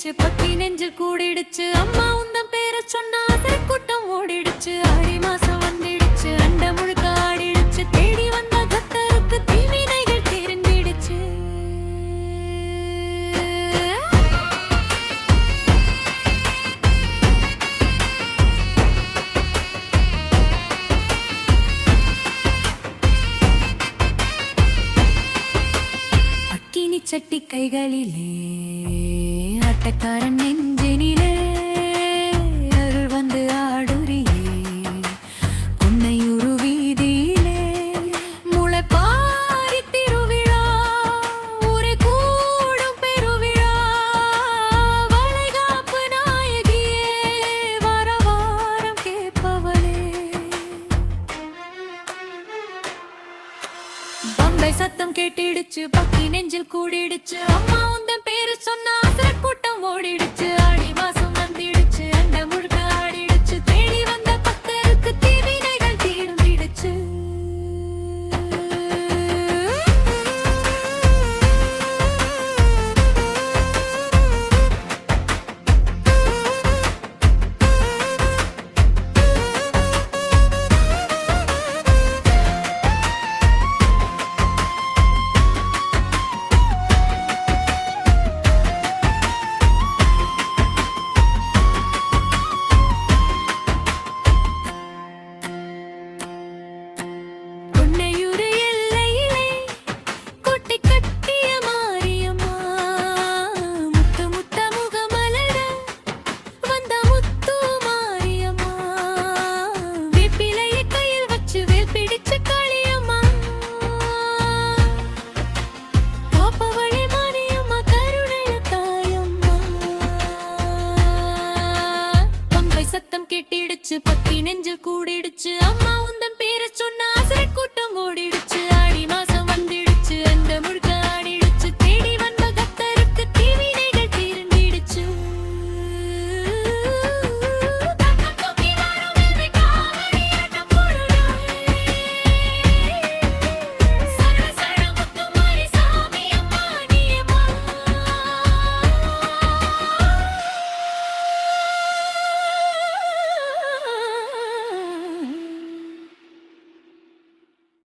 கூடிடுச்சு பக்கி நெஞ்சில் கூடிடுச்சு அம்மா உந்தம் பேர சொன்னா கூட்டம் ஓடிடுச்சு ஆடி மாசம் வந்துடுச்சு அண்ட முழுக்க ஆடிடுச்சு தேடி வந்த கத்தருக்கு தீவினைகள் தெரிஞ்சிடுச்சு அக்கினி சட்டி கைகளிலே ஆட்டக்காரன் நெஞ்சினிலே அருள் வந்து ஆடுறியே பொன்னையுரு வீதியிலே முளைப்பாரி திருவிழா ஊரே கூடும் பெருவிழா வளைகாப்பு நாயகியே வரவாரம் கேட்பவளே பம்பை சத்தம் கேட்டிடுச்சு பக்கி நெஞ்சில் கூடிடுச்சு அம்மா உந்தன் பேரு சொன்னா கூட்டம் ஓடிடுச்சு ஆடி மாசம்